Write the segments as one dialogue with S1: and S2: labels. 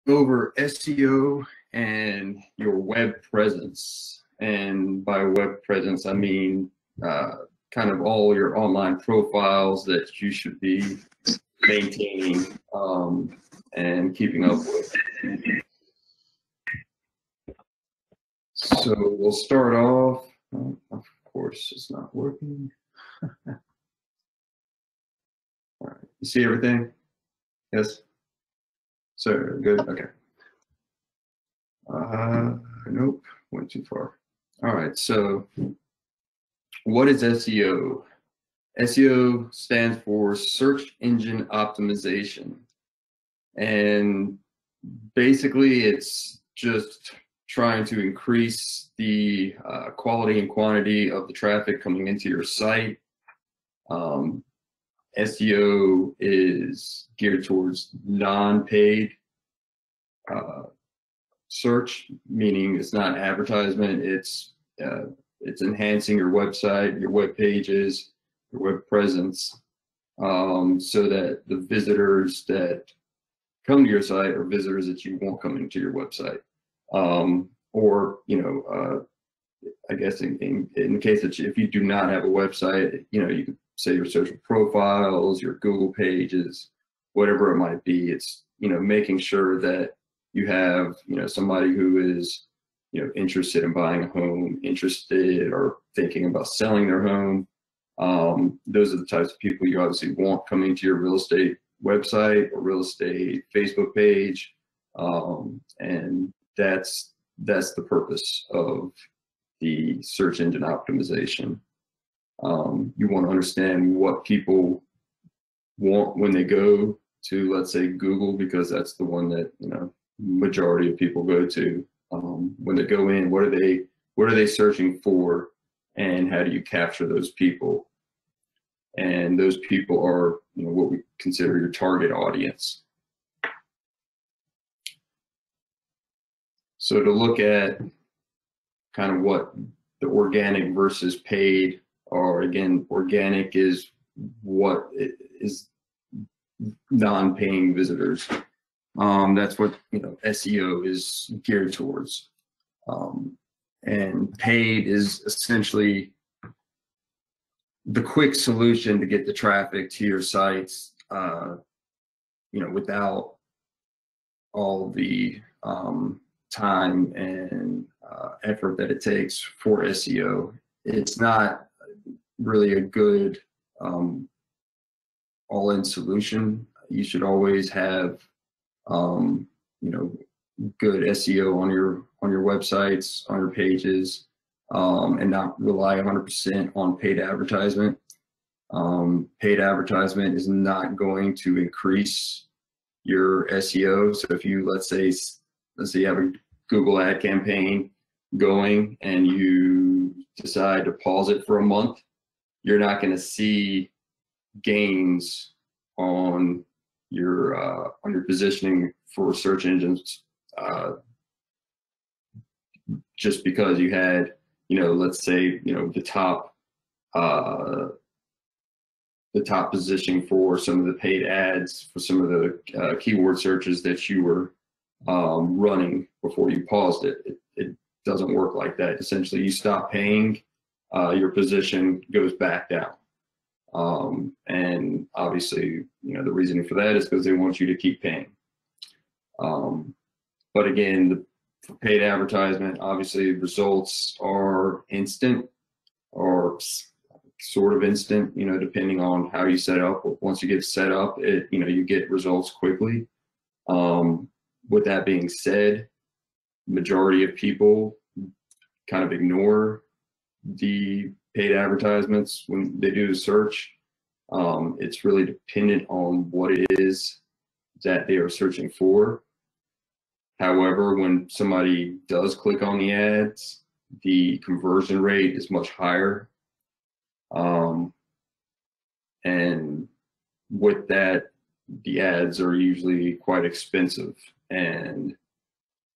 S1: over SEO and your web presence. And by web presence, I mean kind of all your online profiles that you should be maintaining and keeping up with. So we'll start off. Of course, it's not working. All right, you see everything? Yes? So good, okay. Nope, went too far. All right, so what is SEO? SEO stands for search engine optimization. And basically it's just trying to increase the quality and quantity of the traffic coming into your site. SEO is geared towards non-paid search, meaning it's not advertisement. It's enhancing your website, your web pages, your web presence, so that the visitors that come to your site are visitors that you want coming to your website. Or, you know, I guess in the case that if you do not have a website, you know, you could say your social profiles, your Google pages, whatever it might be. It's, you know, making sure that you have, you know, somebody who is, you know, interested in buying a home, interested or thinking about selling their home. Those are the types of people you obviously want coming to your real estate website or real estate Facebook page. And that's the purpose of the search engine optimization. You want to understand what people want when they go to, let's say, Google, because that's the one that, you know, majority of people go to. When they go in, what are they searching for, and how do you capture those people? And those people are, you know, what we consider your target audience. So to look at kind of what the organic versus paid are, again, organic is what is non-paying visitors. That's what, you know, SEO is geared towards. And paid is essentially the quick solution to get the traffic to your sites, you know, without all the time and effort that it takes for SEO. It's not really a good all-in solution. You should always have, you know, good SEO on your websites, on your pages, and not rely 100% on paid advertisement. Paid advertisement is not going to increase your SEO. So if you, let's say you have a Google ad campaign going and you decide to pause it for a month, you're not going to see gains on your positioning for search engines, just because you had, you know, let's say, you know, the top positioning for some of the paid ads for some of the keyword searches that you were running before you paused it. It doesn't work like that. Essentially, you stop paying, your position goes back down. And obviously, you know, the reasoning for that is because they want you to keep paying. But again, for paid advertisement, obviously results are instant or sort of instant, you know, depending on how you set up. Once you get set up, you know, you get results quickly. With that being said, majority of people kind of ignore the paid advertisements when they do the search. It's really dependent on what it is that they are searching for. However, when somebody does click on the ads, the conversion rate is much higher. And with that, the ads are usually quite expensive, and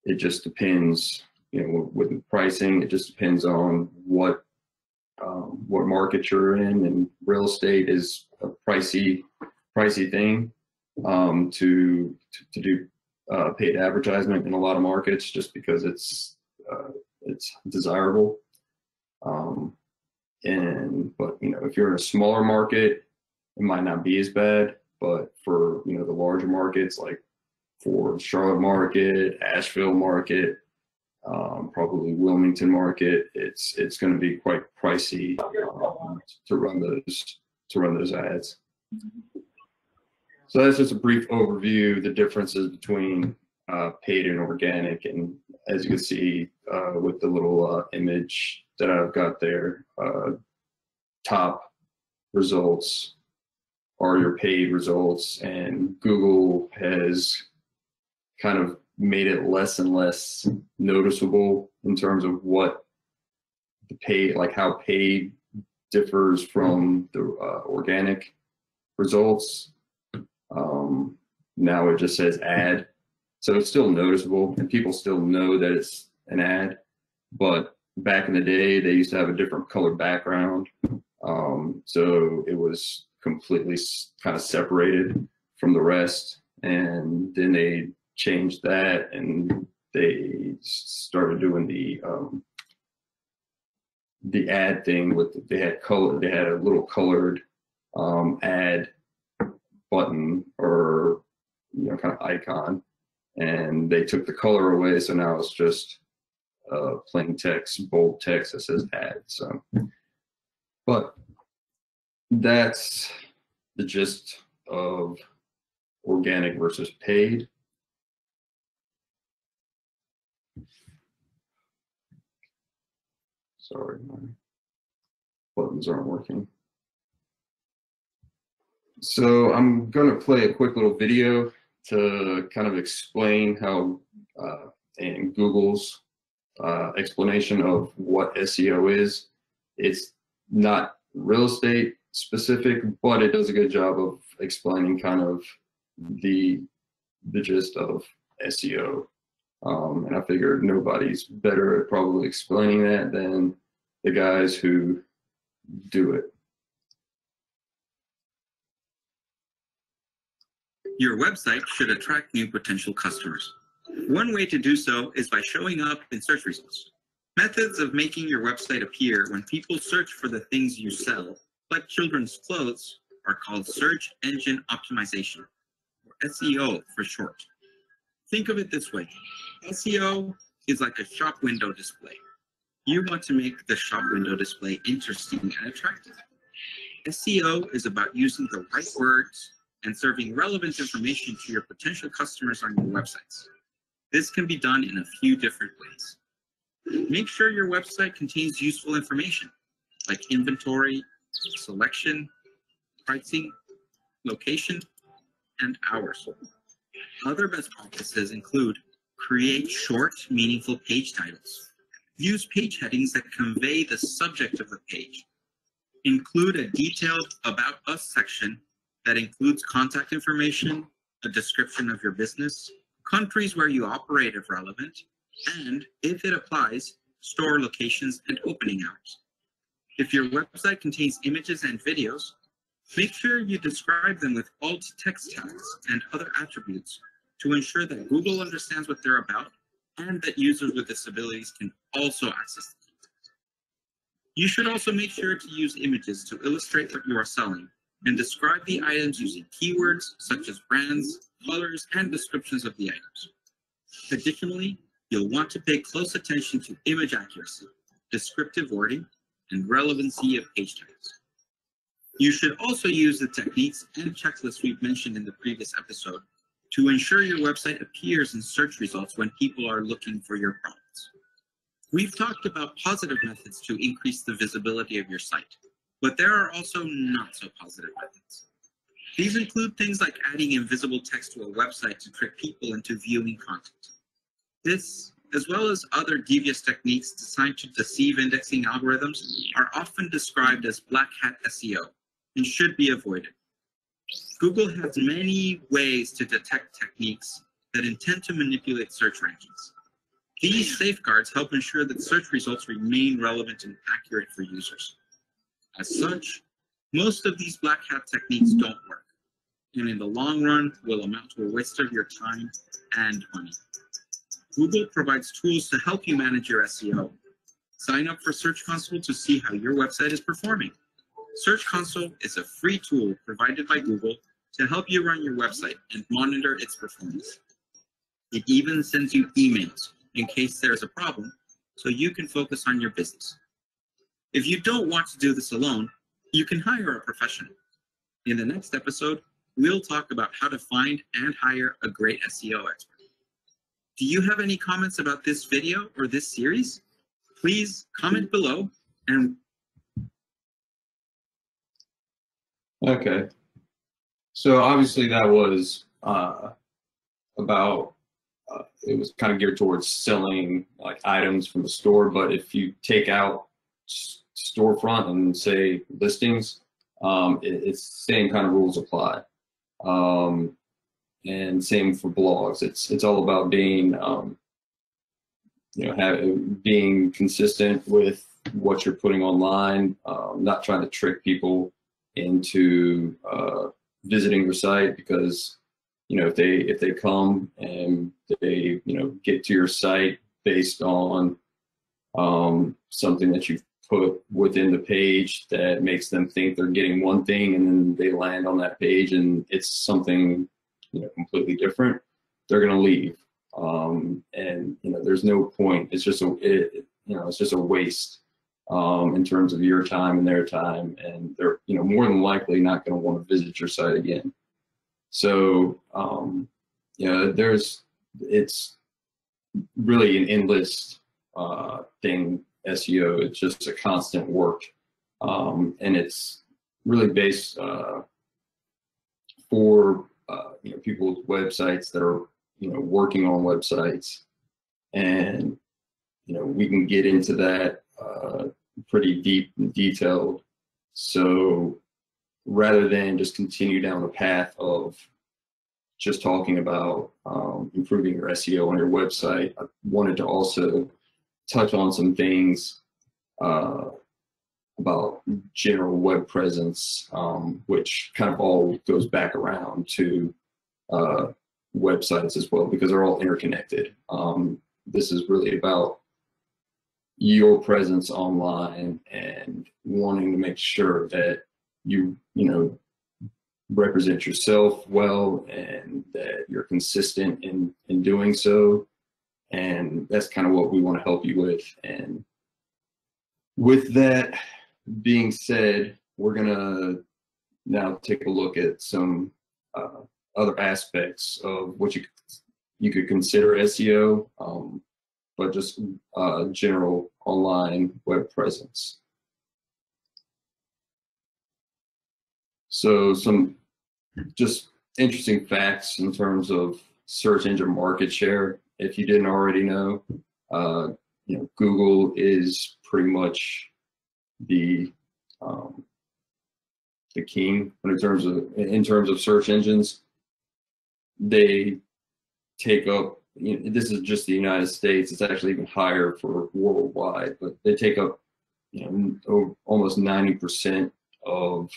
S1: it just depends, you know, with the pricing, it just depends on what market you're in, and real estate is a pricey thing to do paid advertisement in a lot of markets just because it's desirable. But if you're in a smaller market, it might not be as bad. But for the larger markets, like for Charlotte market, Asheville market, probably Wilmington market, it's going to be quite pricey to run those ads. So that's just a brief overview of the differences between paid and organic. And as you can see with the little image that I've got there, top results are your paid results, and Google has kind of made it less and less noticeable in terms of what the paid, like how paid differs from the organic results. Now it just says ad, so it's still noticeable and people still know that it's an ad, but back in the day they used to have a different color background, so it was completely kind of separated from the rest, and then they changed that and they started doing the ad thing with, they had a little colored ad button or kind of icon, and they took the color away, so now it's just plain text, bold text that says ad. So, but that's the gist of organic versus paid. Sorry, my buttons aren't working. So I'm going to play a quick little video to kind of explain how and Google's explanation of what SEO is. It's not real estate specific, but it does a good job of explaining kind of the gist of SEO. And I figured nobody's better at probably explaining that than the guys who do it.
S2: Your website should attract new potential customers. One way to do so is by showing up in search results. Methods of making your website appear when people search for the things you sell, like children's clothes, are called search engine optimization, or SEO for short. Think of it this way. SEO is like a shop window display. You want to make the shop window display interesting and attractive. SEO is about using the right words and serving relevant information to your potential customers on your websites. This can be done in a few different ways. Make sure your website contains useful information like inventory, selection, pricing, location, and hours. Other best practices include create short, meaningful page titles. Use page headings that convey the subject of the page. Include a detailed About Us section that includes contact information, a description of your business, countries where you operate if relevant, and, if it applies, store locations and opening hours. If your website contains images and videos, make sure you describe them with alt text tags and other attributes to ensure that Google understands what they're about and that users with disabilities can also access them. You should also make sure to use images to illustrate what you are selling and describe the items using keywords such as brands, colors, and descriptions of the items. Additionally, you'll want to pay close attention to image accuracy, descriptive wording, and relevancy of page titles. You should also use the techniques and checklists we've mentioned in the previous episode to ensure your website appears in search results when people are looking for your products. We've talked about positive methods to increase the visibility of your site, but there are also not so positive methods. These include things like adding invisible text to a website to trick people into viewing content. This, as well as other devious techniques designed to deceive indexing algorithms, are often described as black hat SEO and should be avoided. Google has many ways to detect techniques that intend to manipulate search rankings. These safeguards help ensure that search results remain relevant and accurate for users. As such, most of these black hat techniques don't work. and in the long run will amount to a waste of your time and money. Google provides tools to help you manage your SEO. Sign up for Search Console to see how your website is performing. Search Console is a free tool provided by Google to help you run your website and monitor its performance. It even sends you emails in case there's a problem, so you can focus on your business. If you don't want to do this alone, you can hire a professional. In the next episode, we'll talk about how to find and hire a great SEO expert. Do you have any comments about this video or this series? Please comment below and...
S1: Okay. So obviously that was about, it was kind of geared towards selling like items from the store, but if you take out storefront and say listings, it's the same kind of rules apply. And same for blogs. It's all about being, being consistent with what you're putting online, not trying to trick people into visiting your site, because if they come and they get to your site based on something that you've put within the page that makes them think they're getting one thing, and then they land on that page and it's something completely different, they're going to leave. And there's no point. It's just it's just a waste in terms of your time and their time, and they're more than likely not going to want to visit your site again. So it's really an endless thing. SEO, it's just a constant work, and it's really based for people with websites that are working on websites, and we can get into that pretty deep and detailed. So rather than just continue down the path of just talking about improving your SEO on your website, I wanted to also touch on some things about general web presence, which kind of all goes back around to websites as well, because they're all interconnected. This is really about your presence online and wanting to make sure that you represent yourself well and that you're consistent in doing so. And that's kind of what we want to help you with. And with that being said, we're going to now take a look at some other aspects of what you could consider SEO, but just general online web presence. So some just interesting facts in terms of search engine market share. If you didn't already know, Google is pretty much the king in terms of search engines. They take up, this is just the United States. It's actually even higher for worldwide, but they take up almost 90% of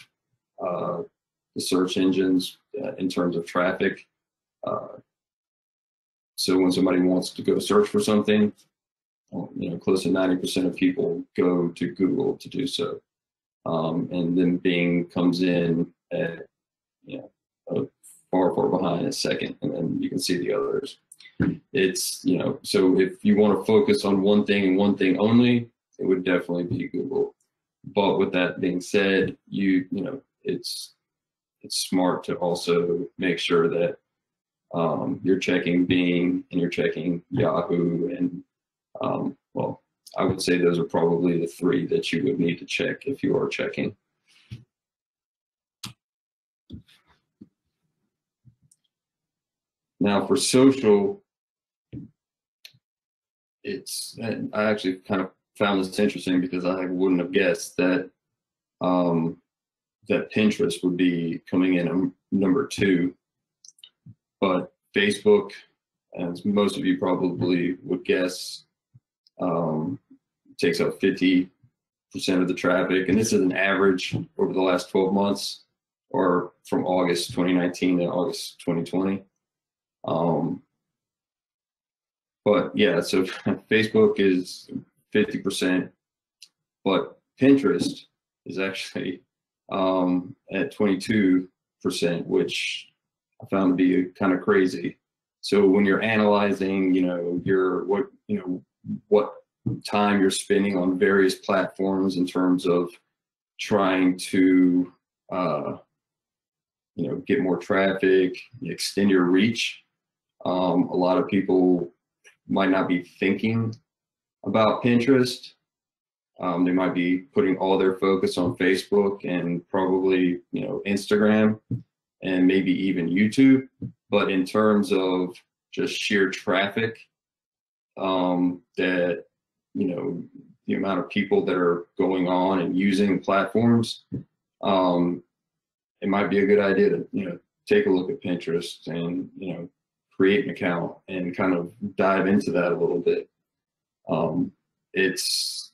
S1: the search engines in terms of traffic. So when somebody wants to go search for something, close to 90% of people go to Google to do so. And then Bing comes in at, far behind a second, and then you can see the others. It's, so if you want to focus on one thing and one thing only, it would definitely be Google. But with that being said, it's smart to also make sure that you're checking Bing and you're checking Yahoo, and well, I would say those are probably the three that you would need to check if you are checking. Now for social, and I actually kind of found this interesting because I wouldn't have guessed that that Pinterest would be coming in number 2. But Facebook, as most of you probably would guess, takes up 50% of the traffic. And this is an average over the last 12 months or from August 2019 to August 2020. But yeah, so Facebook is 50%, but Pinterest is actually at 22%, which I found to be kind of crazy. So when you're analyzing, what time you're spending on various platforms in terms of trying to, get more traffic, extend your reach, a lot of people might not be thinking about Pinterest. They might be putting all their focus on Facebook and probably, Instagram and maybe even YouTube. But in terms of just sheer traffic, that, the amount of people that are going on and using platforms, it might be a good idea to, take a look at Pinterest and, create an account and kind of dive into that a little bit. It's,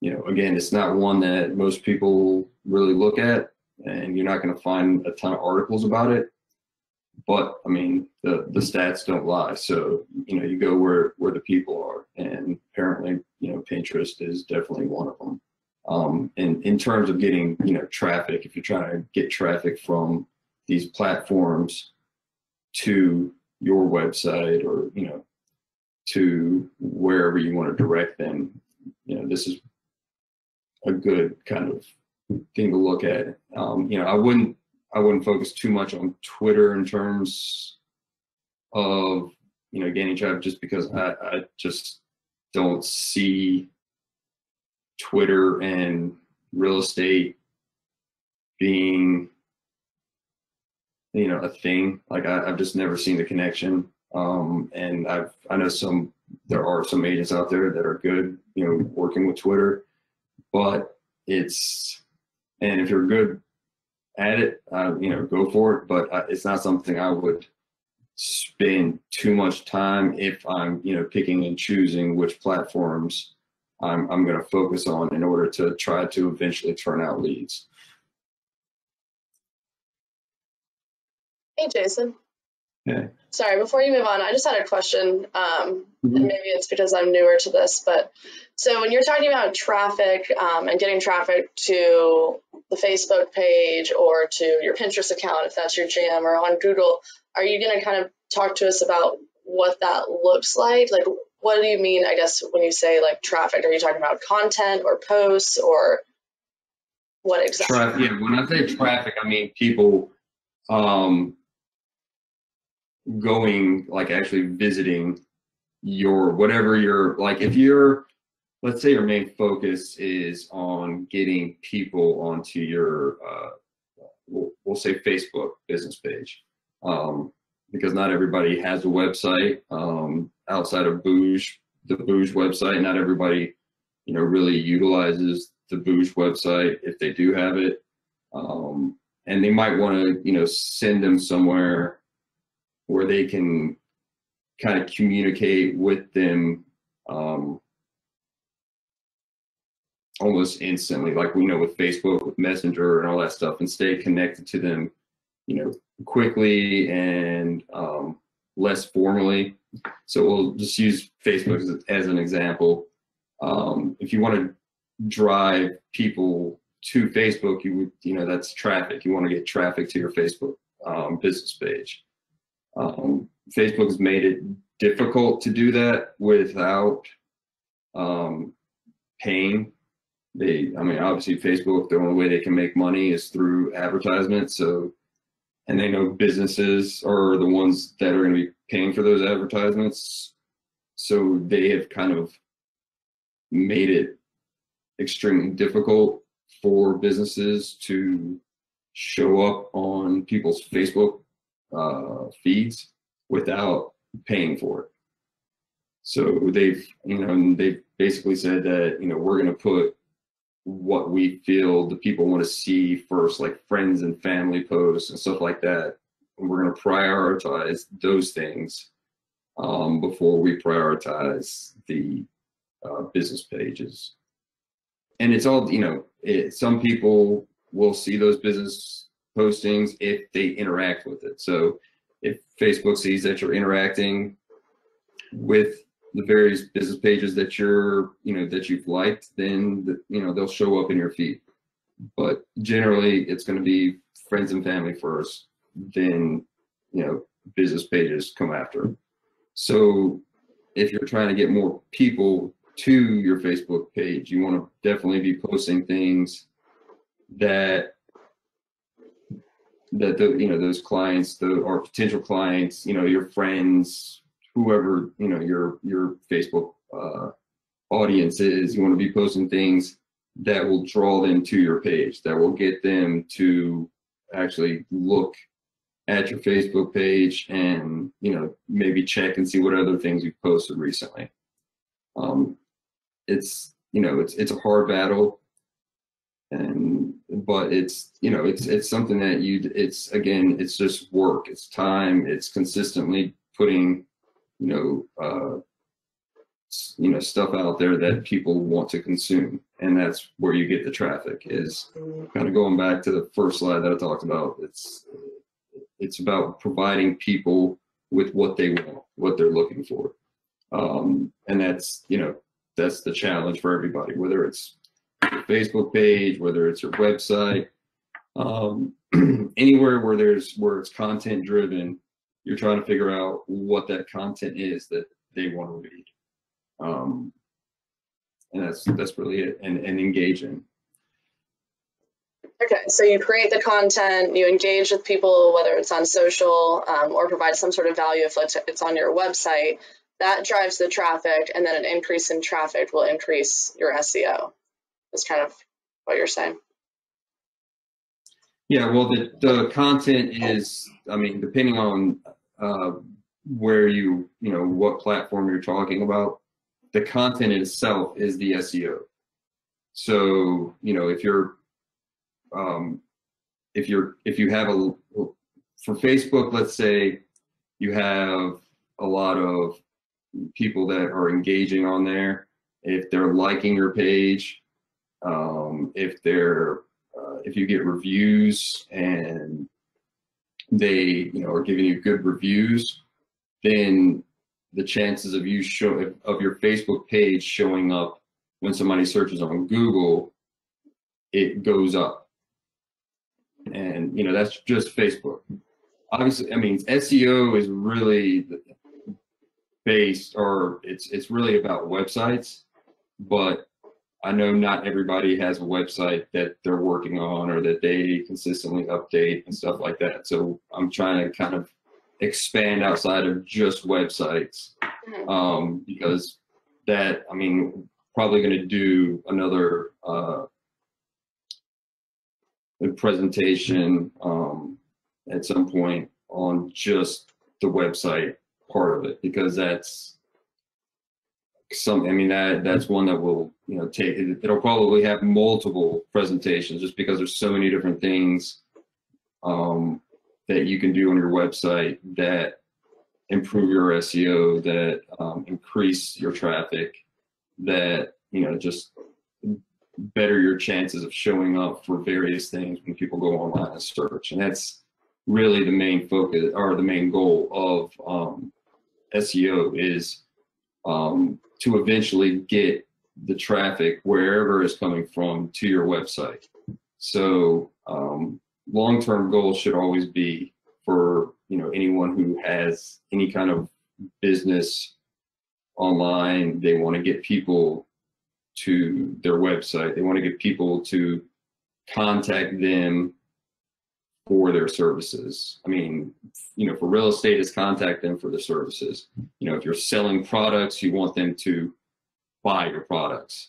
S1: again, it's not one that most people really look at, and you're not going to find a ton of articles about it. But I mean, the stats don't lie. So, you go where the people are, and apparently, Pinterest is definitely one of them. And in terms of getting, traffic, if you're trying to get traffic from these platforms to your website or, to wherever you want to direct them, this is a good kind of thing to look at. I wouldn't focus too much on Twitter in terms of, gaining traffic, just because I just don't see Twitter and real estate being, a thing. Like I've just never seen the connection. And I know there are some agents out there that are good, working with Twitter, but and if you're good at it, go for it. But it's not something I would spend too much time if I'm, picking and choosing which platforms I'm going to focus on in order to try to eventually turn out leads.
S3: Hey, Jason.
S1: Yeah.
S3: Sorry, before you move on, I just had a question, and maybe it's because I'm newer to this, but so when you're talking about traffic and getting traffic to the Facebook page or to your Pinterest account, if that's your jam, or on Google, are you going to kind of talk to us about what that looks like? Like, what do you mean, I guess, when you say like traffic? Are you talking about content or posts, or what exactly?
S1: Yeah, when I say traffic, I mean people going, like actually visiting your, whatever your, like if you're, let's say your main focus is on getting people onto your, we'll say Facebook business page, because not everybody has a website outside of the Booge website. Not everybody, really utilizes the Booge website if they do have it. And they might want to, send them somewhere where they can kind of communicate with them almost instantly, like we know with Facebook, with Messenger and all that stuff, and stay connected to them, quickly and less formally. So we'll just use Facebook as an example. If you want to drive people to Facebook, you would, that's traffic. You want to get traffic to your Facebook business page. Facebook has made it difficult to do that without paying. Obviously Facebook, the only way they can make money is through advertisements. So, and they know businesses are the ones that are going to be paying for those advertisements. So they have kind of made it extremely difficult for businesses to show up on people's Facebook feeds without paying for it. So they've basically said that, we're going to put what we feel the people want to see first, like friends and family posts and stuff like that. And we're going to prioritize those things before we prioritize the business pages. And it's all, some people will see those business postings if they interact with it. So if Facebook sees that you're interacting with the various business pages that that you've liked, then they'll show up in your feed. But generally, it's going to be friends and family first, then business pages come after. So if you're trying to get more people to your Facebook page, you want to definitely be posting things that those clients, or potential clients, your friends, whoever your Facebook audience is. You want to be posting things that will draw them to your page, that will get them to actually look at your Facebook page and maybe check and see what other things you've posted recently. It's a hard battle, but it's something that it's just work, it's time, it's consistently putting stuff out there that people want to consume, and that's where you get the traffic. Is kind of going back to the first slide that I talked about. It's about providing people with what they want, what they're looking for, and that's the challenge for everybody, whether it's your Facebook page, whether it's your website, anywhere where it's content driven. You're trying to figure out what that content is that they want to read, and that's really it, and engaging.
S3: Okay, so you create the content, you engage with people, whether it's on social or provide some sort of value if it's on your website. That drives the traffic, and then an increase in traffic will increase your SEO. Is kind of what you're saying.
S1: Yeah, well, the content is, depending on where what platform you're talking about, the content itself is the SEO. So, if you have for Facebook, let's say you have a lot of people that are engaging on there, if they're liking your page, if you get reviews and they are giving you good reviews, then the chances of your Facebook page showing up when somebody searches on Google, it goes up. And that's just Facebook. Obviously, SEO is really based, or it's really about websites, but I know not everybody has a website that they're working on or that they consistently update and stuff like that. So I'm trying to kind of expand outside of just websites, because that, probably going to do another presentation at some point on just the website part of it, because that's that's one that will it'll probably have multiple presentations, just because there's so many different things that you can do on your website that improve your SEO, that increase your traffic, that just better your chances of showing up for various things when people go online and search. And that's really the main focus, or the main goal of SEO, is to eventually get the traffic wherever it's coming from to your website. So long-term goals should always be for anyone who has any kind of business online. They want to get people to their website. They want to get people to contact them for their services. For real estate, it's contact them for the services. If you're selling products, you want them to buy your products.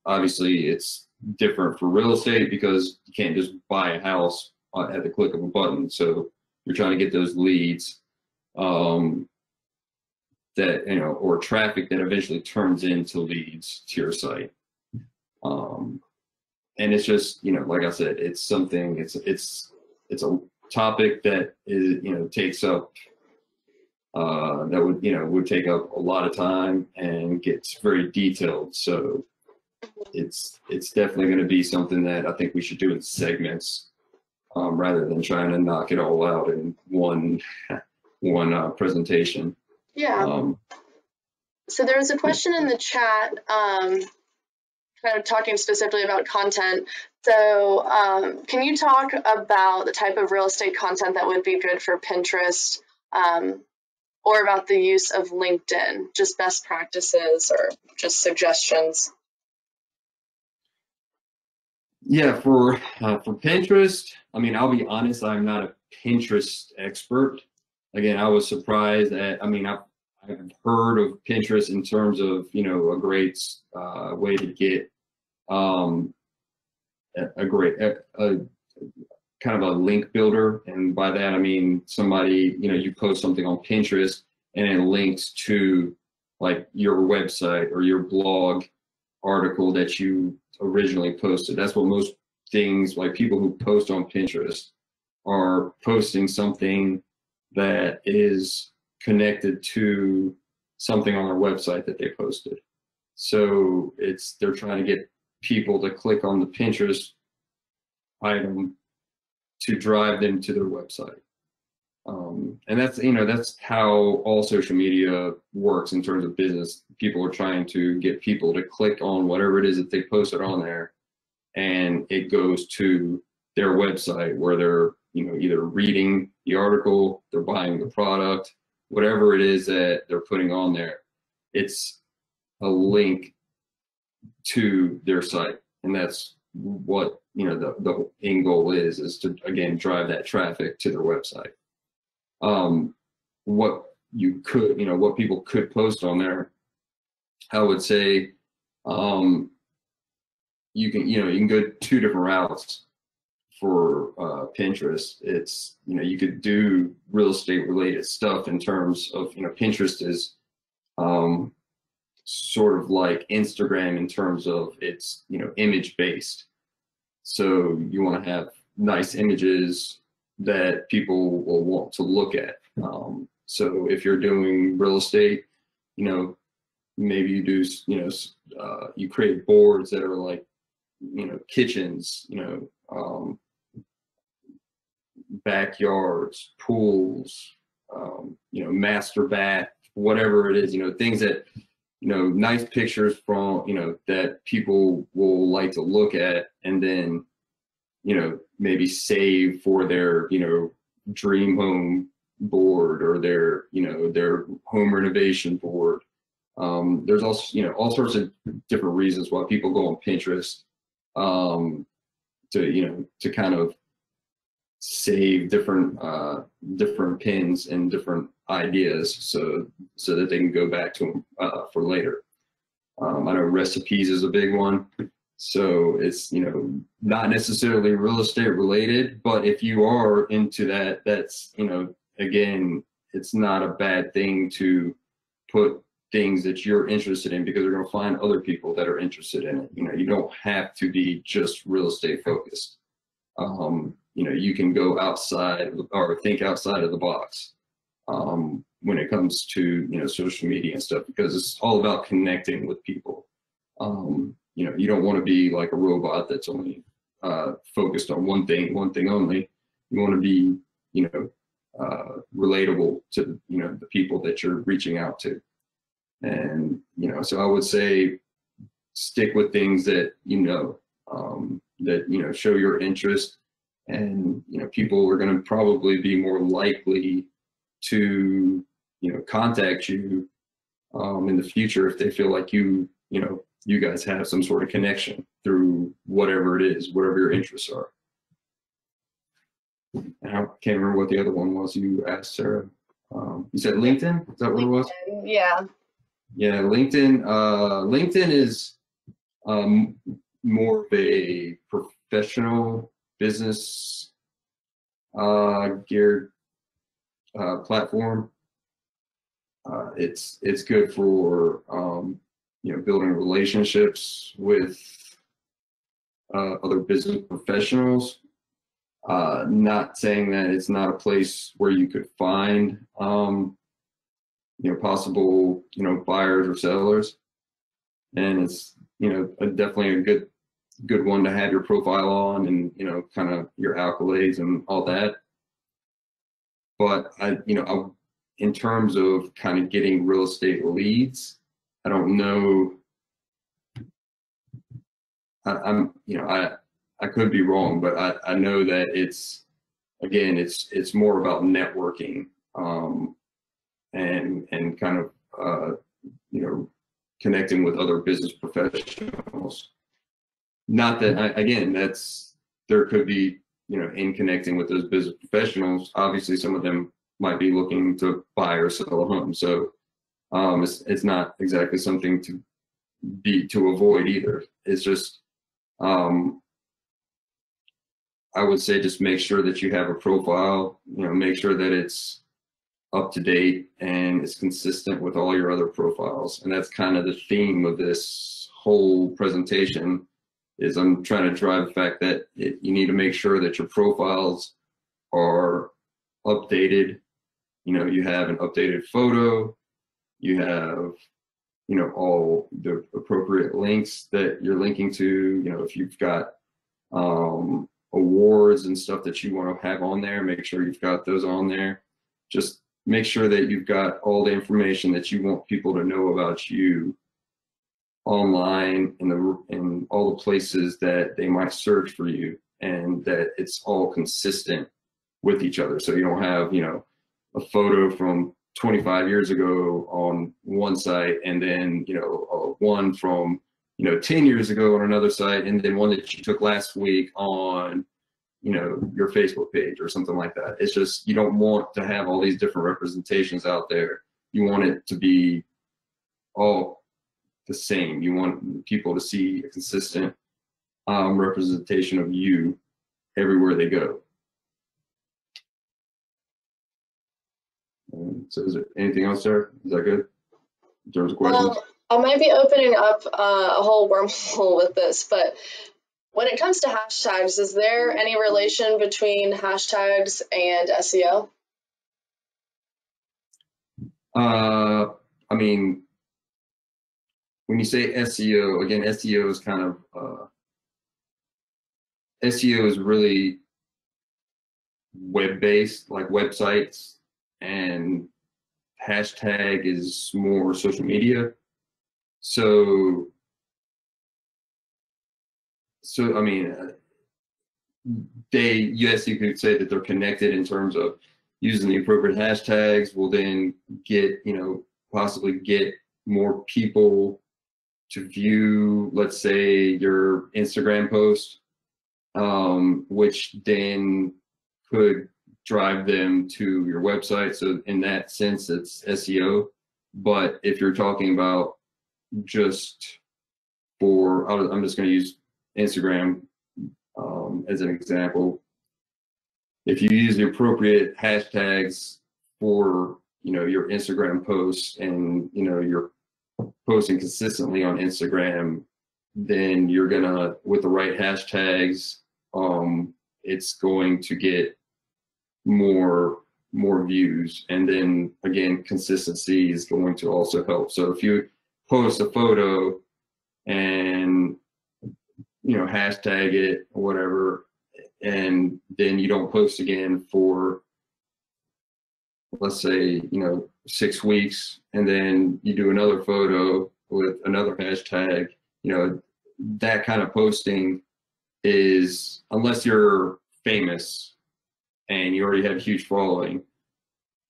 S1: Obviously, it's different for real estate because you can't just buy a house at the click of a button. So you're trying to get those leads or traffic that eventually turns into leads to your site. And it's just, like I said, it's something, it's a topic that is, takes up, that would take up a lot of time and gets very detailed. So it's definitely going to be something that I think we should do in segments, rather than trying to knock it all out in one presentation.
S3: Yeah. So there was a question in the chat, kind of talking specifically about content. So can you talk about the type of real estate content that would be good for Pinterest, or about the use of LinkedIn, just best practices or just suggestions?
S1: Yeah, for Pinterest, I mean, I'll be honest, I'm not a Pinterest expert. Again, I was surprised at, I mean, I've heard of Pinterest in terms of, you know, a great way to get a great kind of a link builder. And by that, I mean, somebody, you know, you post something on Pinterest and it links to like your website or your blog article that you originally posted. That's what most things, like people who post on Pinterest are posting something that is connected to something on their website that they posted. So they're trying to get people to click on the Pinterest item to drive them to their website. And that's, you know, that's how all social media works in terms of business. People are trying to get people to click on whatever it is that they posted on there, and it goes to their website where they're, you know, either reading the article, they're buying the product, whatever it is that they're putting on there, it's a link to their site. And that's what, you know, the end goal is to, again, drive that traffic to their website. What you could, you know, what people could post on there, I would say, you can go two different routes for Pinterest. It's, you know, you could do real estate related stuff in terms of, you know, Pinterest is sort of like Instagram in terms of it's, you know, image based. So you want to have nice images that people will want to look at. So if you're doing real estate, you know, maybe you do, you know, you create boards that are like, you know, kitchens, you know, backyards, pools, you know, master bath, whatever it is, you know, things that, you know, nice pictures from, you know, that people will like to look at, and then, you know, maybe save for their, you know, dream home board or their, you know, their home renovation board. There's also, you know, all sorts of different reasons why people go on Pinterest, to, you know, to kind of save different pins and different ideas so that they can go back to them for later. I know recipes is a big one. So it's, you know, not necessarily real estate related, but if you are into that, that's, you know, again, it's not a bad thing to put things that you're interested in, because you're going to find other people that are interested in it. You know, you don't have to be just real estate focused. You know, you can go outside or think outside of the box when it comes to, you know, social media and stuff, because it's all about connecting with people. You know, you don't want to be like a robot that's only focused on one thing only. You want to be, you know, relatable to, you know, the people that you're reaching out to. And, you know, so I would say stick with things that, you know, that, you know, show your interest, and, you know, people are going to probably be more likely to, you know, contact you in the future if they feel like you know, you guys have some sort of connection through whatever it is, whatever your interests are. And I can't remember what the other one was you asked, Sarah. You said LinkedIn? Is that what it was?
S3: Yeah.
S1: Yeah, LinkedIn. LinkedIn is more of a professional business geared platform. It's good for you know, building relationships with other business professionals. Not saying that it's not a place where you could find you know, possible, you know, buyers or sellers, and it's, you know, definitely a good a good one to have your profile on, and kind of your accolades and all that. But in terms of kind of getting real estate leads, I don't know. I could be wrong, but I know that it's more about networking, and kind of connecting with other business professionals. Not that there could be, in connecting with those business professionals, obviously some of them might be looking to buy or sell a home. So it's not exactly something to avoid either. It's just, I would say just make sure that you have a profile, make sure that it's up to date and it's consistent with all your other profiles. And that's kind of the theme of this whole presentation, is I'm trying to drive the fact that you need to make sure that your profiles are updated. You have an updated photo, you have, all the appropriate links that you're linking to. If you've got awards and stuff that you want to have on there, make sure you've got those on there. Just make sure that you've got all the information that you want people to know about you online in all the places that they might search for you, and that it's all consistent with each other. So you don't have, a photo from 25 years ago on one site, and then, one from, 10 years ago on another site, and then one that you took last week on, your Facebook page or something like that. It's just, you don't want to have all these different representations out there. You want it to be all the same. You want people to see a consistent representation of you everywhere they go. So is there anything else there? Is that good in terms of questions?
S3: I might be opening up a whole wormhole with this, but when it comes to hashtags, is there any relation between hashtags and SEO?
S1: I mean, when you say SEO, again, SEO is kind of, SEO is really web-based, like websites, and hashtag is more social media. So I mean, yes, you could say that they're connected in terms of using the appropriate hashtags will then get, possibly get more people to view, let's say, your Instagram post, which then could drive them to your website. So in that sense, it's SEO. But if you're talking about just I'm just going to use Instagram as an example. If you use the appropriate hashtags for, your Instagram posts, and, you're posting consistently on Instagram, then you're gonna, with the right hashtags, it's going to get more views. And then again, consistency is going to also help. So if you post a photo and hashtag it or whatever, and then you don't post again for, let's say, 6 weeks, and then you do another photo with another hashtag, that kind of posting is, unless you're famous and you already have a huge following,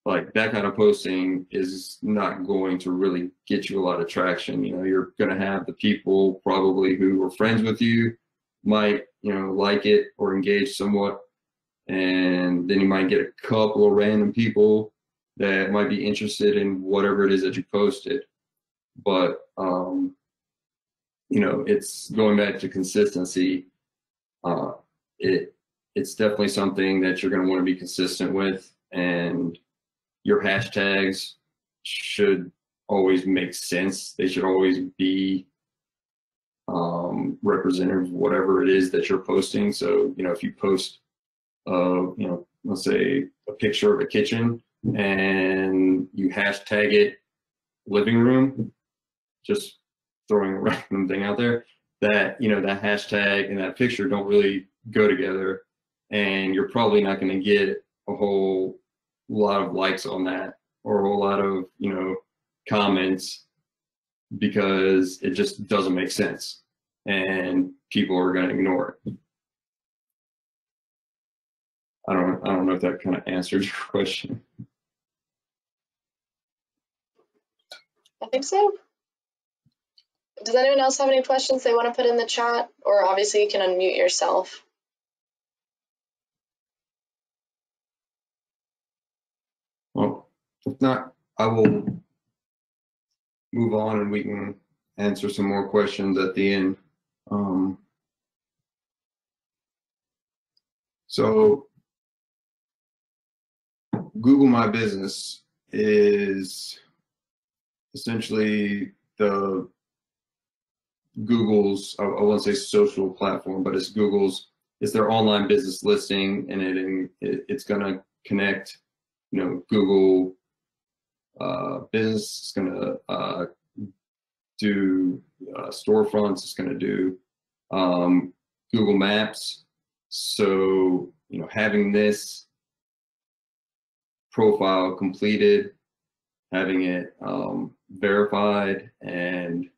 S1: like that kind of posting is not going to really get you a lot of traction. You're going to have the people probably who are friends with you might, like it or engage somewhat. And then you might get a couple of random people that might be interested in whatever it is that you posted. But, it's going back to consistency. It's definitely something that you're going to want to be consistent with, and your hashtags should always make sense. They should always be representative of whatever it is that you're posting. So, if you post, let's say a picture of a kitchen and you hashtag it living room, just throwing a random thing out there, that, you know, that hashtag and that picture don't really go together, and you're probably not going to get a whole lot of likes on that, or a whole lot of, you know, comments, because it just doesn't make sense and people are going to ignore it. I don't know if that kind of answered your question.
S3: I think so. Does anyone else have any questions they want to put in the chat? Or obviously you can unmute yourself.
S1: Well, if not, I will move on and we can answer some more questions at the end. So Google My Business is essentially the Google's, I won't say social platform, but it's Google's, it's their online business listing, and it's going to connect, you know, Google business. It's going to do storefronts. It's going to do Google Maps. So, you know, having this profile completed, having it verified, and,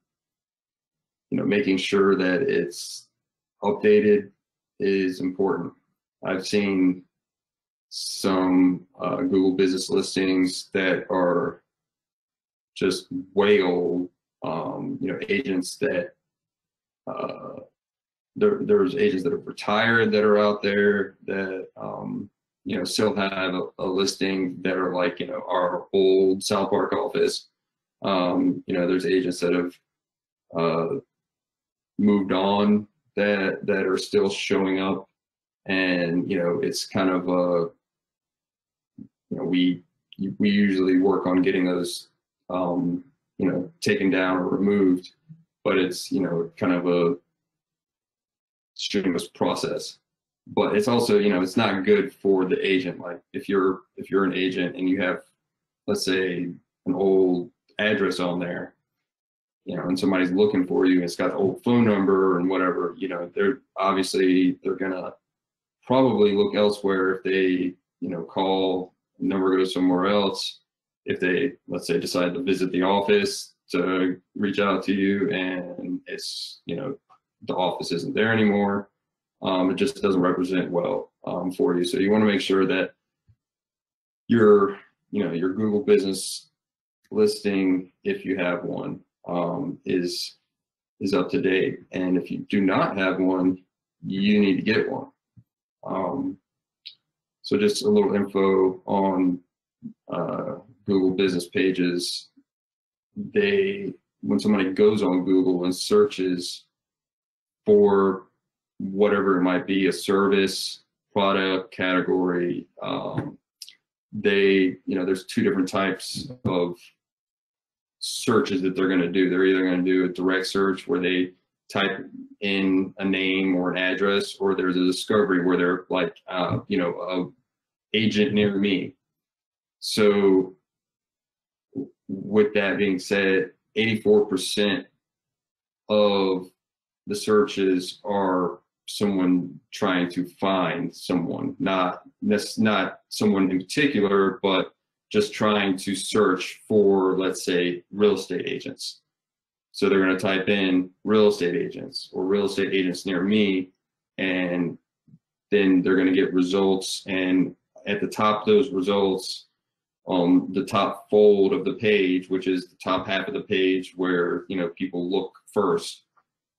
S1: you know, making sure that it's updated is important. I've seen some Google business listings that are just way old. You know, agents that there's agents that have retired that are out there that you know, still have a listing that are like, you know, our old South Park office. You know, there's agents that have moved on that are still showing up, and, you know, it's kind of you know, we usually work on getting those you know, taken down or removed, but it's, you know, kind of a strenuous process. But it's also, you know, it's not good for the agent. Like if you're an agent and you have, let's say, an old address on there, you know, and somebody's looking for you, and it's got the old phone number and whatever, you know, they're gonna probably look elsewhere if they, you know, call, the number goes somewhere else. If they, let's say, decide to visit the office to reach out to you, and it's, you know, the office isn't there anymore, it just doesn't represent well for you. So you want to make sure that your, you know, your Google business listing, if you have one, is up to date. And if you do not have one, you need to get one. So just a little info on Google business pages. When somebody goes on Google and searches for whatever it might be, a service, product, category, you know, there's two different types of searches that they're going to do. They're either going to do a direct search where they type in a name or an address, or there's a discovery where they're like, you know, a agent near me. So with that being said, 84% of the searches are someone trying to find someone, not someone in particular, but just trying to search for, let's say, real estate agents. So they're going to type in real estate agents or real estate agents near me, and then they're going to get results. And at the top of those results, on the top fold of the page, which is the top half of the page where, you know, people look first,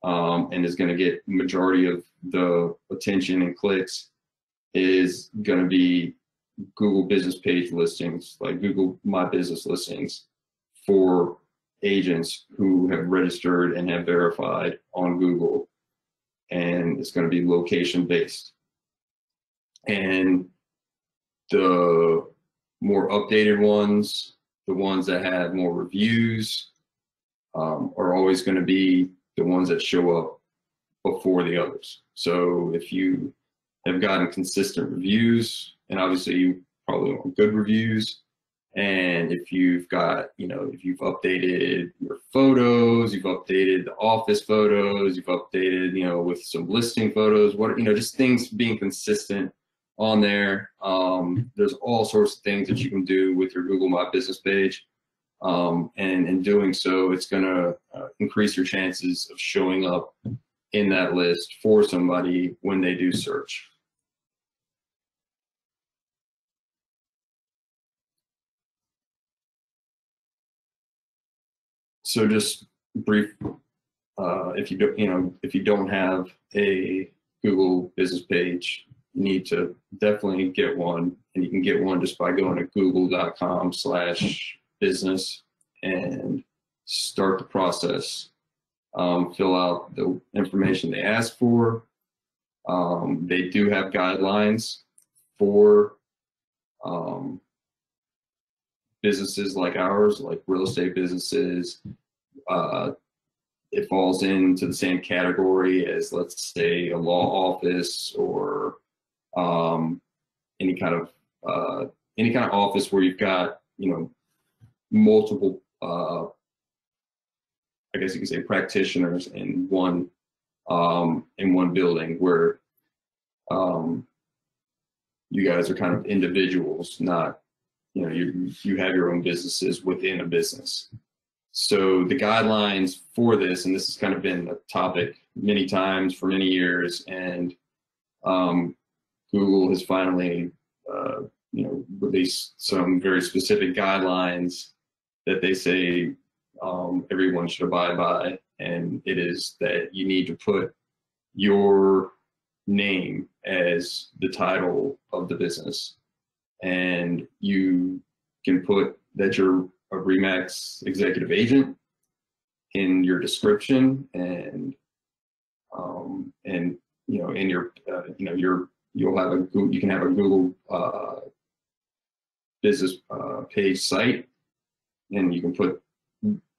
S1: and is going to get majority of the attention and clicks, is going to be Google business page listings, like Google My Business listings for agents who have registered and have verified on Google, and it's going to be location based. And the more updated ones, the ones that have more reviews, are always going to be the ones that show up before the others. So if you have gotten consistent reviews, and obviously you probably want good reviews, And if you've got, if you've updated your photos, you've updated the office photos, you've updated, with some listing photos, just things being consistent on there. There's all sorts of things that you can do with your Google My Business page. And in doing so, it's going to increase your chances of showing up in that list for somebody when they do search. So just brief, if you don't have a Google business page, you need to definitely get one, and you can get one just by going to google.com/business and start the process. Fill out the information they ask for. They do have guidelines for businesses like ours, like real estate businesses. It falls into the same category as, let's say, a law office or any kind of office where you've got multiple I guess you could say practitioners in one building, where you guys are kind of individuals, not you have your own businesses within a business. So the guidelines for this, and this has kind of been a topic many times for many years, and Google has finally released some very specific guidelines that they say everyone should abide by, and it is that you need to put your name as the title of the business, and you can put that you're a RE/MAX executive agent in your description, and in your you can have a Google business page site, and you can put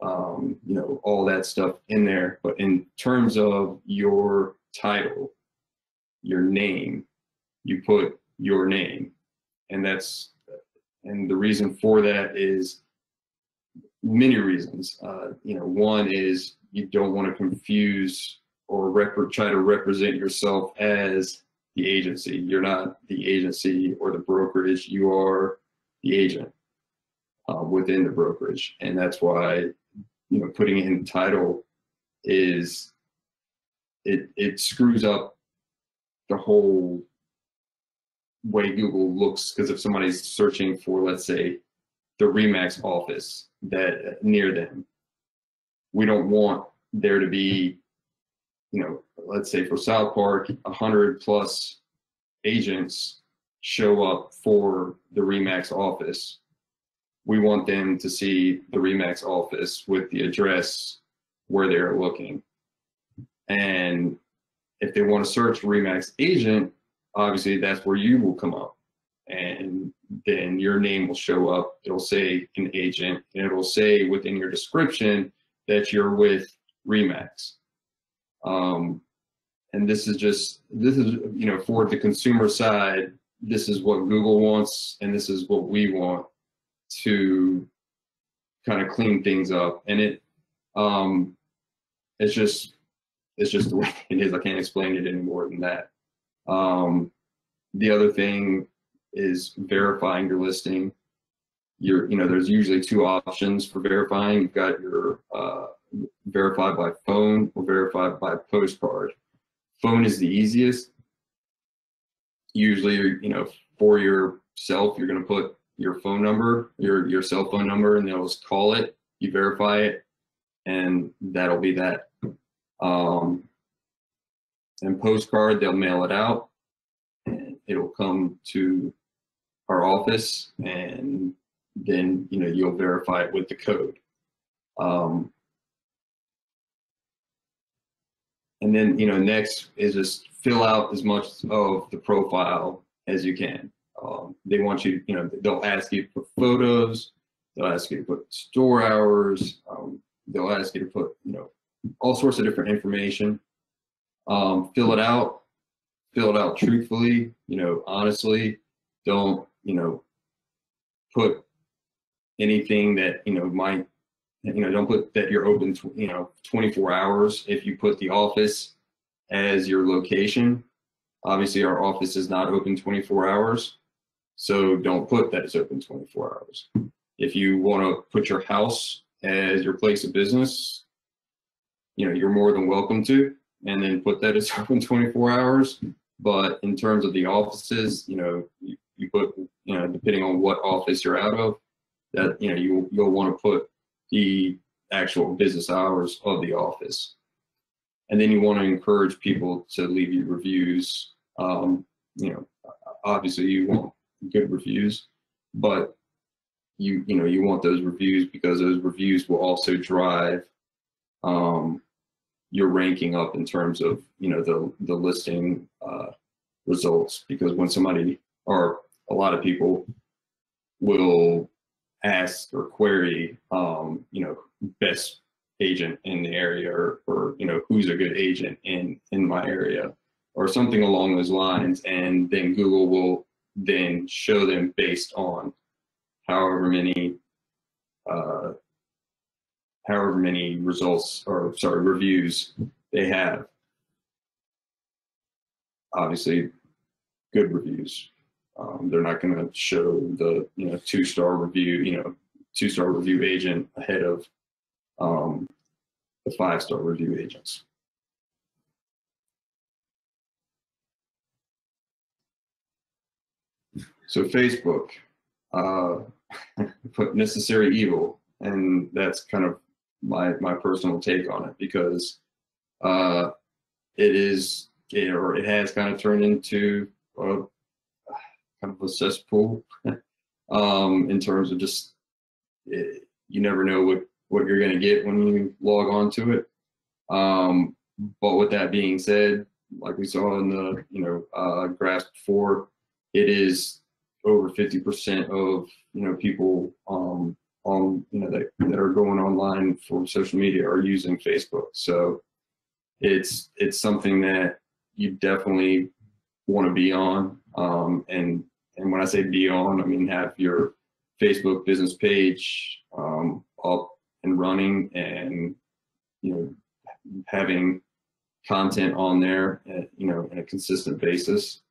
S1: all that stuff in there. But in terms of your title, your name, you put your name, and the reason for that is many reasons. One is you don't want to confuse or try to represent yourself as the agency. You're not the agency or the brokerage. You are the agent within the brokerage, and that's why putting it in the title is it screws up the whole way Google looks. Because if somebody's searching for, let's say, the RE/MAX office that near them, we don't want there to be, let's say for South Park, 100+ agents show up for the RE/MAX office. We want them to see the RE/MAX office with the address where they're looking. And if they want to search RE/MAX agent, obviously that's where you will come up, and then your name will show up. It'll say an agent, and it'll say within your description that you're with RE/MAX. And this is for the consumer side, this is what Google wants, and this is what we want to kind of clean things up. And it's just the way it is. I can't explain it any more than that. The other thing is verifying your listing. There's usually two options for verifying. You've got your verified by phone or verified by postcard. Phone is the easiest. Usually, for yourself, you're going to put your phone number, your cell phone number, and they'll just call it. You verify it, and that'll be that. And postcard, they'll mail it out, and it'll come to our office, and then you'll verify it with the code. And then next is just fill out as much of the profile as you can. They want you, they'll ask you to put photos, they'll ask you to put store hours, they'll ask you to put all sorts of different information. Fill it out truthfully, honestly. Don't put anything that, might, don't put that you're open, 24 hours. If you put the office as your location, obviously our office is not open 24 hours. So don't put that it's open 24 hours. If you want to put your house as your place of business, you're more than welcome to, and then put that it's open 24 hours. But in terms of the offices, you put, depending on what office you're out of, that, you'll want to put the actual business hours of the office. And then you want to encourage people to leave you reviews. Obviously you want good reviews, but you want those reviews because those reviews will also drive your ranking up in terms of, the listing results. Because when somebody, or a lot of people will ask or query, best agent in the area, or who's a good agent in my area, or something along those lines, and then Google will then show them based on however many reviews they have. Obviously good reviews. They're not going to show the 2-star review, 2-star review agent ahead of the 5-star review agents. So Facebook, put necessary evil, and that's kind of my personal take on it, because it has kind of turned into kind of a cesspool in terms of just, you never know what you're going to get when you log on to it. But with that being said, like we saw in the graphs before, it is over 50% of people that are going online for social media are using Facebook. So it's something that you definitely want to be on. And when I say be on, I mean have your Facebook business page up and running, and having content on there at, on a consistent basis.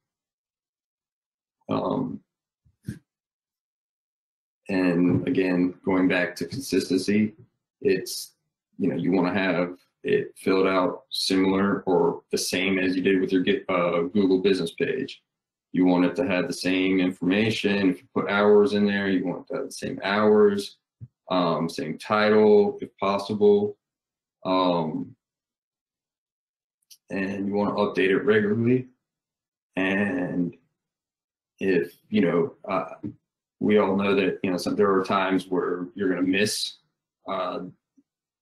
S1: And again, going back to consistency, it's, you want to have it filled out similar or the same as you did with your Google business page. You want it to have the same information. If you put hours in there, you want it to have the same hours, same title if possible. And you want to update it regularly. And if, we all know that, there are times where you're going to miss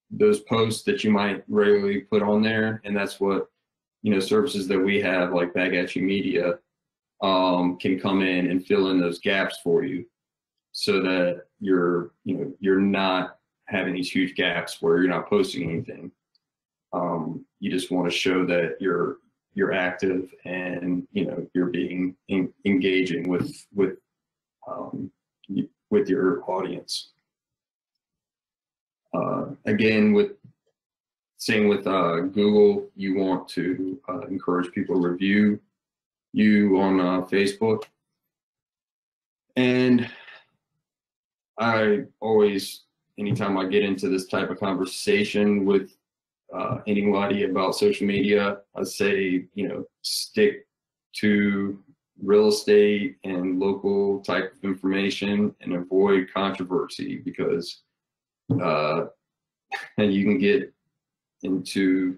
S1: those posts that you might regularly put on there. And that's what, services that we have, like Back At You Media, can come in and fill in those gaps for you, so that you're not having these huge gaps where you're not posting anything. You just want to show that you're active, and you're being engaging with your audience. Again, with Google, you want to encourage people to review you on Facebook. And I always, anytime I get into this type of conversation with anybody about social media, I say, stick to real estate and local type of information and avoid controversy, because you can get into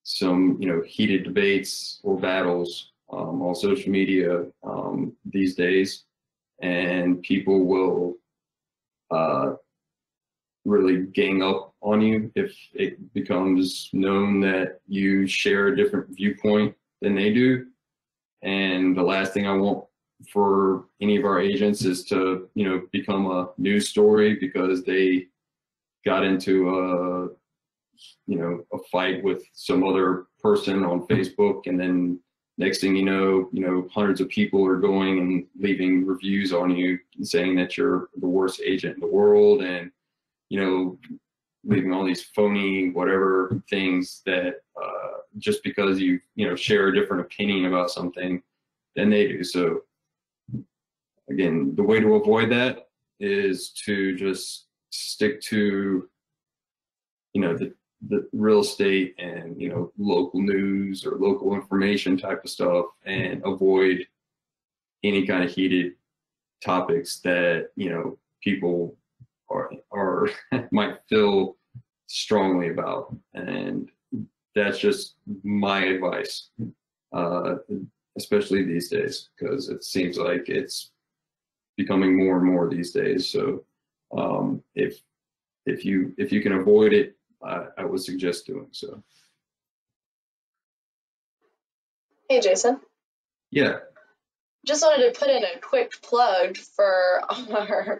S1: some heated debates or battles on social media these days, and people will really gang up on you if it becomes known that you share a different viewpoint than they do. And the last thing I want for any of our agents is to, become a news story because they got into a fight with some other person on Facebook, and then next thing you know, hundreds of people are going and leaving reviews on you and saying that you're the worst agent in the world, and, you know, leaving all these phony whatever things that just because you share a different opinion about something than they do. So again, the way to avoid that is to just stick to, you know, the real estate and, you know, local news or local information type of stuff, and avoid any kind of heated topics that, you know, people are might feel strongly about. And that's just my advice, especially these days, because it seems like it's becoming more and more these days. So if you can avoid it, I would suggest doing so.
S3: Hey, Jason.
S1: Yeah.
S3: Just wanted to put in a quick plug for our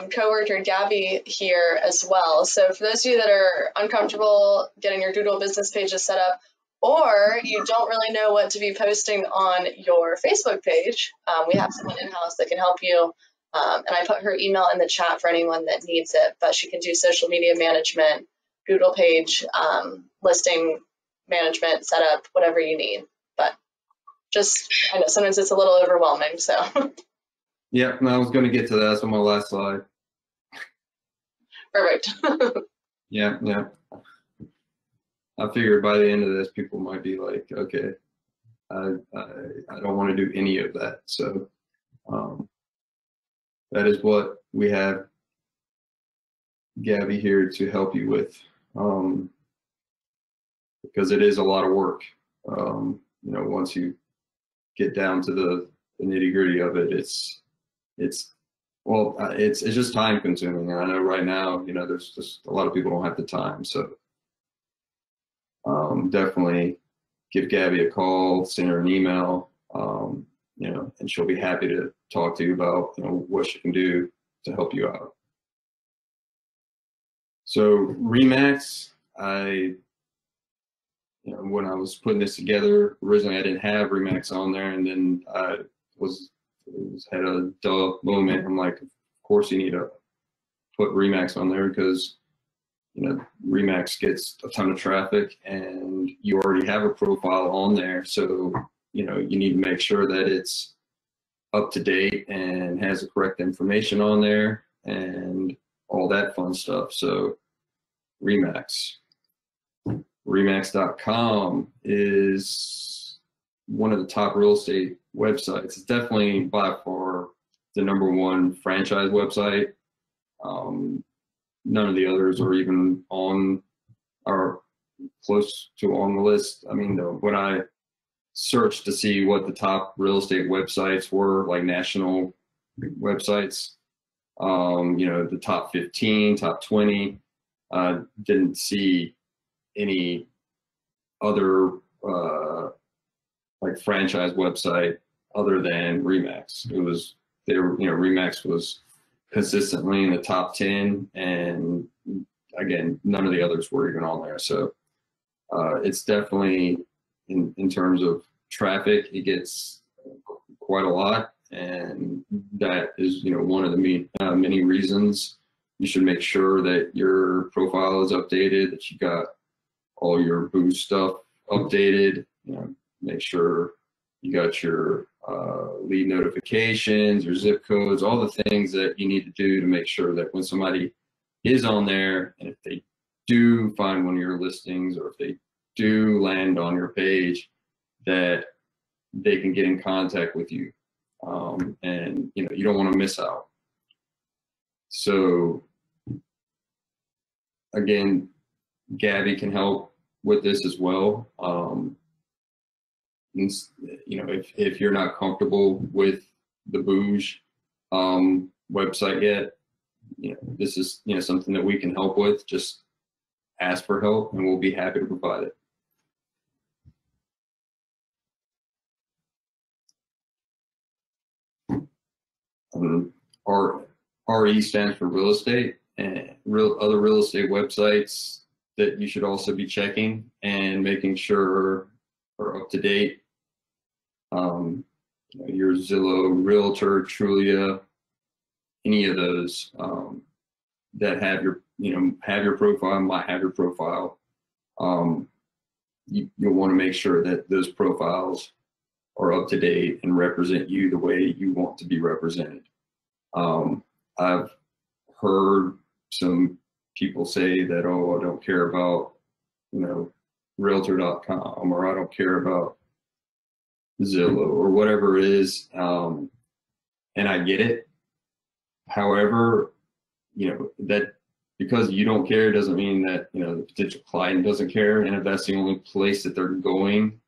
S3: coworker Gabby here as well. So for those of you that are uncomfortable getting your Doodle business pages set up, or you don't really know what to be posting on your Facebook page, we have someone in-house that can help you. And I put her email in the chat for anyone that needs it, but she can do social media management, Doodle page, listing management, setup, whatever you need. But I know sometimes it's a little overwhelming, so.
S1: Yeah, I was going to get to that. That's on my last slide.
S3: Perfect.
S1: Yeah. I figured by the end of this, people might be like, okay, I don't want to do any of that. So that is what we have Gabby here to help you with, because it is a lot of work. You know, once you get down to the nitty gritty of it, it's just time consuming. And I know right now, you know, there's just a lot of people don't have the time. So definitely give Gabby a call, send her an email, you know, and she'll be happy to talk to you about, you know, what she can do to help you out. So Remax, you know, when I was putting this together, originally I didn't have Remax on there, and then I had a duh moment. I'm like, of course you need to put Remax on there, because, you know, Remax gets a ton of traffic and you already have a profile on there. So, you know, you need to make sure that it's up to date and has the correct information on there and all that fun stuff. So Remax. Remax.com is one of the top real estate websites. It's definitely by far the #1 franchise website. None of the others are even are close to on the list. I mean, when I searched to see what the top real estate websites were, like national websites, you know, the top 15, top 20, didn't see any other like franchise website other than Remax. Remax was consistently in the top 10, and again, none of the others were even on there. So it's definitely, in terms of traffic, it gets quite a lot, and that is, you know, one of the many reasons you should make sure that your profile is updated, that you got all your boost stuff updated. You know, make sure you got your lead notifications, your zip codes, all the things that you need to do to make sure that when somebody is on there, and if they do find one of your listings, or if they do land on your page, that they can get in contact with you. And, you know, you don't want to miss out. So again, Gabby can help with this as well. You know, if you're not comfortable with the Bouge website yet, you know, this is, you know, something that we can help with. Just ask for help and we'll be happy to provide it. RE stands for real estate, and other real estate websites that you should also be checking and making sure are up to date your Zillow, Realtor, Trulia, any of those that have your, have your profile, might have your profile. You'll want to make sure that those profiles are up to date and represent you the way you want to be represented. I've heard some people say that, oh, I don't care about, realtor.com, or I don't care about Zillow, or whatever it is. And I get it. However, that because you don't care doesn't mean that, the potential client doesn't care. And if that's the only place that they're going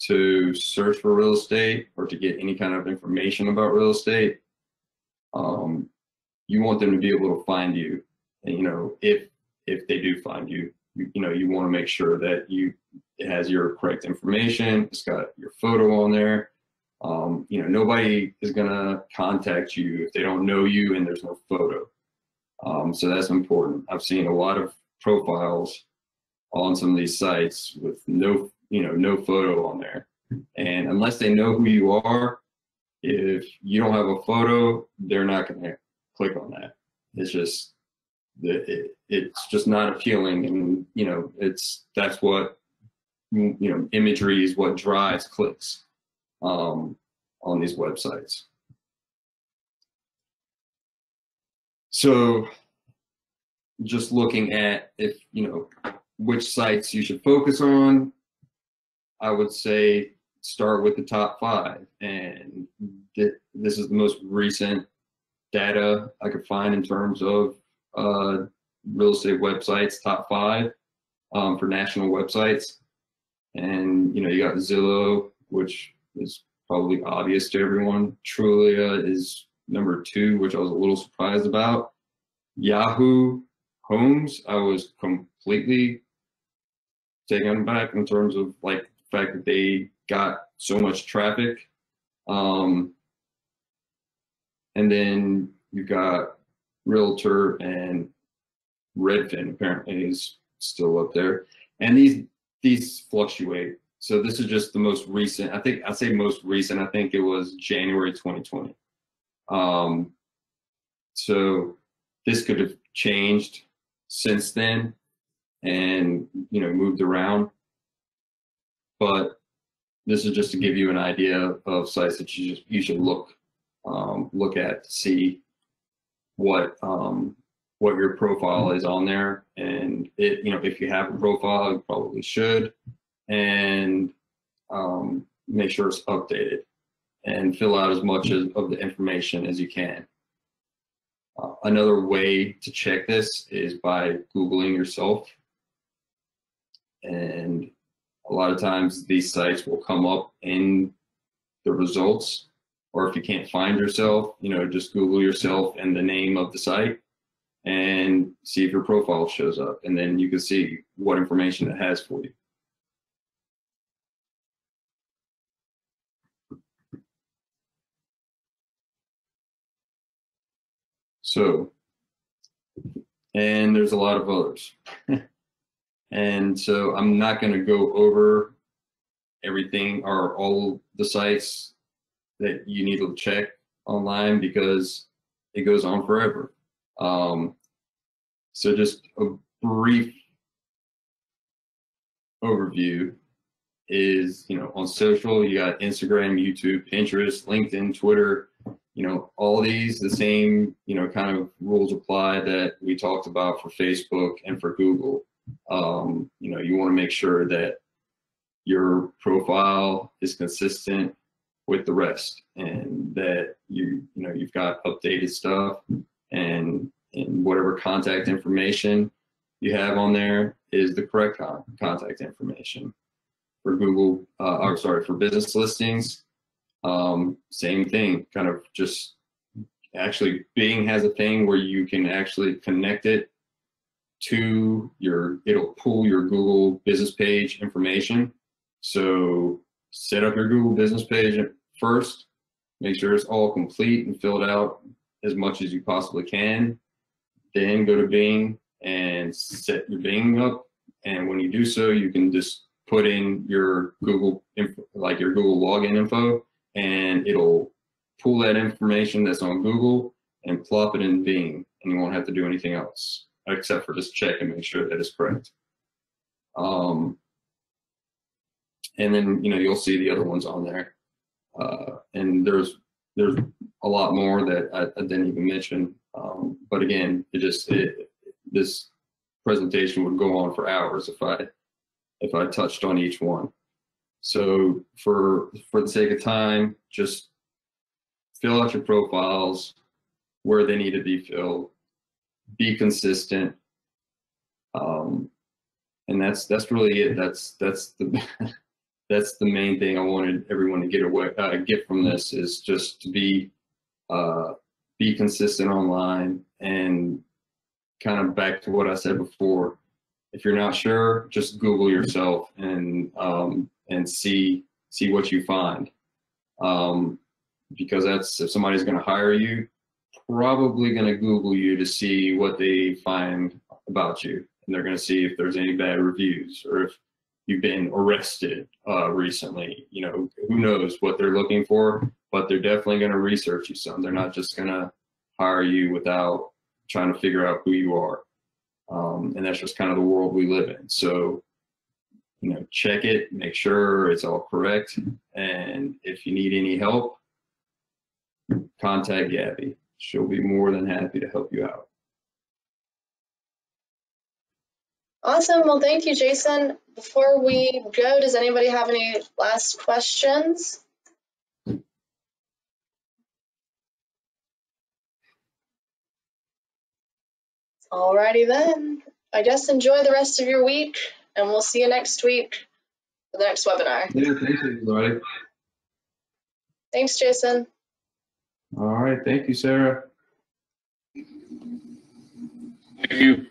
S1: to search for real estate or to get any kind of information about real estate, you want them to be able to find you. And, if they do find you, you want to make sure that it has your correct information. It's got your photo on there. Nobody is going to contact you if they don't know you and there's no photo. So that's important. I've seen a lot of profiles on some of these sites with no photo on there. And unless they know who you are, if you don't have a photo, they're not going to click on that. It's just, it's just not appealing. And, that's what, imagery is what drives clicks on these websites. So just looking at which sites you should focus on, I would say start with the top 5. And this is the most recent data I could find in terms of real estate websites, top 5 for national websites. And, you got Zillow, which is probably obvious to everyone. Trulia is number 2, which I was a little surprised about. Yahoo Homes, I was completely taken aback in terms of the fact that they got so much traffic. And then you got Realtor, and Redfin apparently is still up there. And these fluctuate. So this is just the most recent. I'd say most recent. I think it was January 2020. So this could have changed since then and, moved around. But this is just to give you an idea of sites that you should look at to see what your profile is on there. And if you have a profile, you probably should, and make sure it's updated and fill out as much of the information as you can. Another way to check this is by Googling yourself. And a lot of times these sites will come up in the results, or if you can't find yourself, just Google yourself and the name of the site and see if your profile shows up. And then you can see what information it has for you. So, and there's a lot of others. And so I'm not going to go over everything or all the sites that you need to check online because it goes on forever. So just a brief overview is, on social, you got Instagram, YouTube, Pinterest, LinkedIn, Twitter, all these, the same, kind of rules apply that we talked about for Facebook and for Google. You want to make sure that your profile is consistent with the rest, and that you've got updated stuff, and whatever contact information you have on there is the correct contact information. For Google, for business listings, same thing, kind of just actually Bing has a thing where you can actually connect it to it'll pull your Google business page information. So set up your Google business page first, make sure it's all complete and filled out as much as you possibly can. Then go to Bing and set your Bing up. And when you do so, you can just put in your Google like your Google login info, and it'll pull that information that's on Google and plop it in Bing, and you won't have to do anything else except for just check and make sure that it's correct. And then you'll see the other ones on there, and there's a lot more that I didn't even mention. But again, this presentation would go on for hours if I touched on each one. So for the sake of time, just fill out your profiles where they need to be filled, be consistent, and that's really it. That's the that's the main thing I wanted everyone to get from this, is just to be consistent online. And kind of back to what I said before, if you're not sure, just Google yourself and see what you find, because if somebody's going to hire you, probably going to Google you to see what they find about you, and they're going to see if there's any bad reviews or if you've been arrested recently. Who knows what they're looking for, but they're definitely going to research you some. They're not just going to hire you without trying to figure out who you are. And that's just kind of the world we live in. So, check it, make sure it's all correct. And if you need any help, contact Gabby. She'll be more than happy to help you out.
S3: Awesome. Well, thank you, Jason. Before we go, does anybody have any last questions? Alrighty then. I guess enjoy the rest of your week, and we'll see you next week for the next webinar.
S1: Yeah, thanks, everybody.
S3: Thanks, Jason.
S1: All right. Thank you, Sarah.
S4: Thank you.